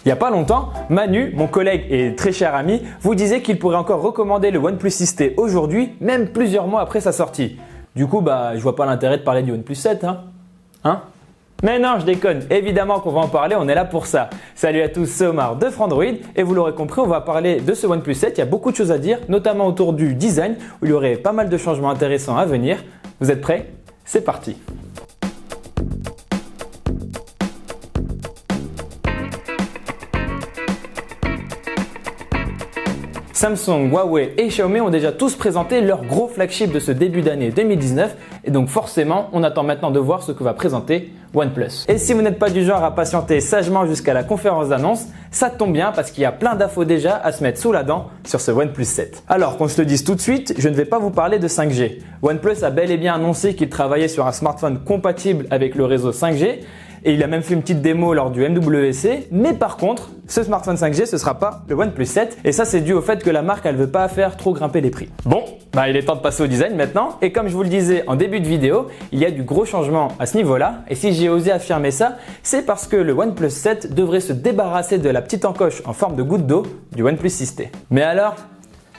Il n'y a pas longtemps, Manu, mon collègue et très cher ami, vous disait qu'il pourrait encore recommander le OnePlus 6T aujourd'hui, même plusieurs mois après sa sortie. Du coup, je vois pas l'intérêt de parler du OnePlus 7, hein? Mais non, je déconne. Évidemment qu'on va en parler, on est là pour ça. Salut à tous, c'est Omar de Frandroid et vous l'aurez compris, on va parler de ce OnePlus 7. Il y a beaucoup de choses à dire, notamment autour du design où il y aurait pas mal de changements intéressants à venir. Vous êtes prêts? C'est parti. Samsung, Huawei et Xiaomi ont déjà tous présenté leur gros flagship de ce début d'année 2019 et donc forcément on attend maintenant de voir ce que va présenter OnePlus. Et si vous n'êtes pas du genre à patienter sagement jusqu'à la conférence d'annonce, ça tombe bien parce qu'il y a plein d'infos déjà à se mettre sous la dent sur ce OnePlus 7. Alors qu'on se le dise tout de suite, je ne vais pas vous parler de 5G. OnePlus a bel et bien annoncé qu'il travaillait sur un smartphone compatible avec le réseau 5G. Et il a même fait une petite démo lors du MWC, mais par contre, ce smartphone 5G, ce sera pas le OnePlus 7 et ça c'est dû au fait que la marque elle veut pas faire trop grimper les prix. Bon, il est temps de passer au design maintenant et comme je vous le disais en début de vidéo, il y a du gros changement à ce niveau-là et si j'ai osé affirmer ça, c'est parce que le OnePlus 7 devrait se débarrasser de la petite encoche en forme de goutte d'eau du OnePlus 6T. Mais alors,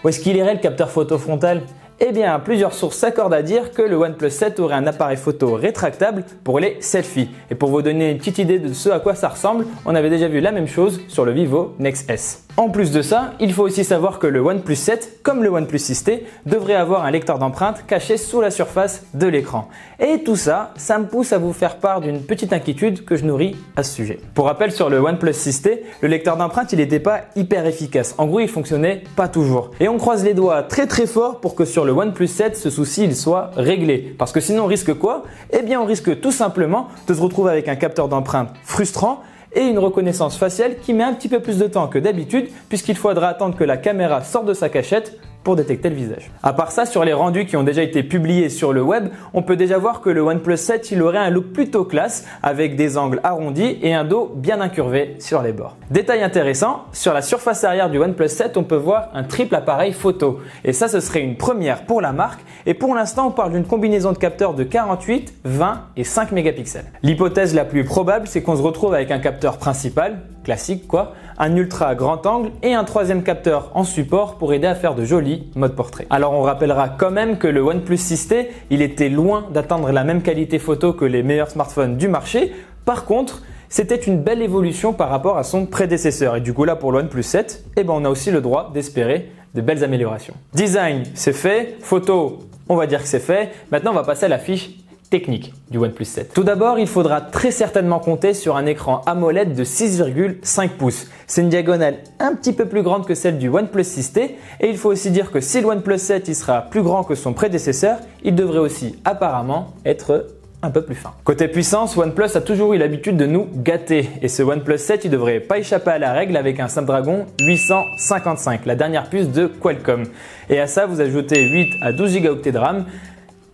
où est-ce qu'il irait le capteur photo frontal ? Eh bien, plusieurs sources s'accordent à dire que le OnePlus 7 aurait un appareil photo rétractable pour les selfies. Et pour vous donner une petite idée de ce à quoi ça ressemble, on avait déjà vu la même chose sur le Vivo Nex S. En plus de ça, il faut aussi savoir que le OnePlus 7, comme le OnePlus 6T, devrait avoir un lecteur d'empreintes caché sous la surface de l'écran. Et tout ça, ça me pousse à vous faire part d'une petite inquiétude que je nourris à ce sujet. Pour rappel, sur le OnePlus 6T, le lecteur d'empreintes, il n'était pas hyper efficace. En gros, il fonctionnait pas toujours. Et on croise les doigts très très fort pour que sur le OnePlus 7, ce souci il soit réglé. Parce que sinon, on risque quoi? Eh bien, on risque tout simplement de se retrouver avec un capteur d'empreintes frustrant et une reconnaissance faciale qui met un petit peu plus de temps que d'habitude puisqu'il faudra attendre que la caméra sorte de sa cachette pour détecter le visage. À part ça, sur les rendus qui ont déjà été publiés sur le web, on peut déjà voir que le OnePlus 7 il aurait un look plutôt classe avec des angles arrondis et un dos bien incurvé sur les bords. Détail intéressant, sur la surface arrière du OnePlus 7, on peut voir un triple appareil photo et ça ce serait une première pour la marque et pour l'instant on parle d'une combinaison de capteurs de 48, 20 et 5 mégapixels. L'hypothèse la plus probable c'est qu'on se retrouve avec un capteur principal, classique quoi, un ultra grand angle et un troisième capteur en support pour aider à faire de jolis modes portrait. Alors on rappellera quand même que le OnePlus 6T, il était loin d'atteindre la même qualité photo que les meilleurs smartphones du marché. Par contre, c'était une belle évolution par rapport à son prédécesseur. Et du coup là pour le OnePlus 7, on a aussi le droit d'espérer de belles améliorations. Design, c'est fait. Photo, on va dire que c'est fait. Maintenant on va passer à la fiche technique du OnePlus 7. Tout d'abord, il faudra très certainement compter sur un écran AMOLED de 6,5 pouces. C'est une diagonale un petit peu plus grande que celle du OnePlus 6T et il faut aussi dire que si le OnePlus 7 il sera plus grand que son prédécesseur, il devrait aussi apparemment être un peu plus fin. Côté puissance, OnePlus a toujours eu l'habitude de nous gâter et ce OnePlus 7 il devrait pas échapper à la règle avec un Snapdragon 855, la dernière puce de Qualcomm. Et à ça, vous ajoutez 8 à 12 Go de RAM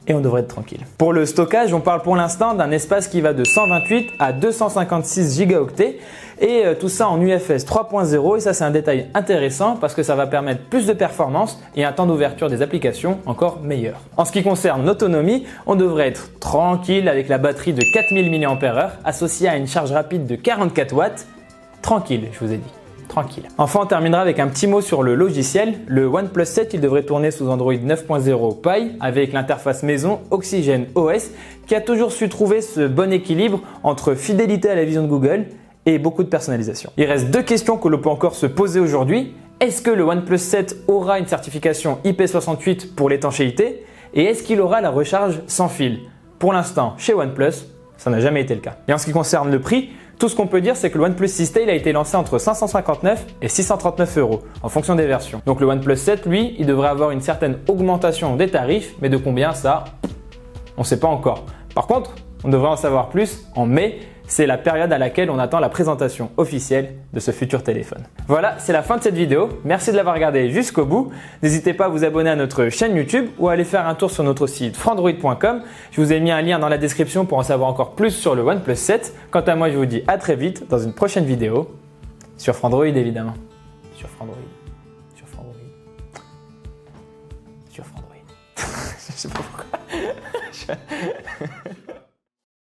et on devrait être tranquille. Pour le stockage, on parle pour l'instant d'un espace qui va de 128 à 256 Go et tout ça en UFS 3.0 et ça c'est un détail intéressant parce que ça va permettre plus de performance et un temps d'ouverture des applications encore meilleur. En ce qui concerne l'autonomie, on devrait être tranquille avec la batterie de 4000 mAh associée à une charge rapide de 44 watts. Tranquille, je vous ai dit. Tranquille. Enfin, on terminera avec un petit mot sur le logiciel. Le OnePlus 7, il devrait tourner sous Android 9.0 Pie avec l'interface maison Oxygen OS qui a toujours su trouver ce bon équilibre entre fidélité à la vision de Google et beaucoup de personnalisation. Il reste deux questions que l'on peut encore se poser aujourd'hui. Est-ce que le OnePlus 7 aura une certification IP68 pour l'étanchéité et est-ce qu'il aura la recharge sans fil? Pour l'instant, chez OnePlus, ça n'a jamais été le cas. Et en ce qui concerne le prix, tout ce qu'on peut dire, c'est que le OnePlus 6T il a été lancé entre 559 et 639 € en fonction des versions. Donc le OnePlus 7, lui, il devrait avoir une certaine augmentation des tarifs, mais de combien ça, on ne sait pas encore. Par contre, on devrait en savoir plus en mai. C'est la période à laquelle on attend la présentation officielle de ce futur téléphone. Voilà, c'est la fin de cette vidéo. Merci de l'avoir regardé jusqu'au bout. N'hésitez pas à vous abonner à notre chaîne YouTube ou à aller faire un tour sur notre site frandroid.com. Je vous ai mis un lien dans la description pour en savoir encore plus sur le OnePlus 7. Quant à moi, je vous dis à très vite dans une prochaine vidéo sur Frandroid évidemment. Sur Frandroid. Sur Frandroid. Sur Frandroid. Je sais pas pourquoi.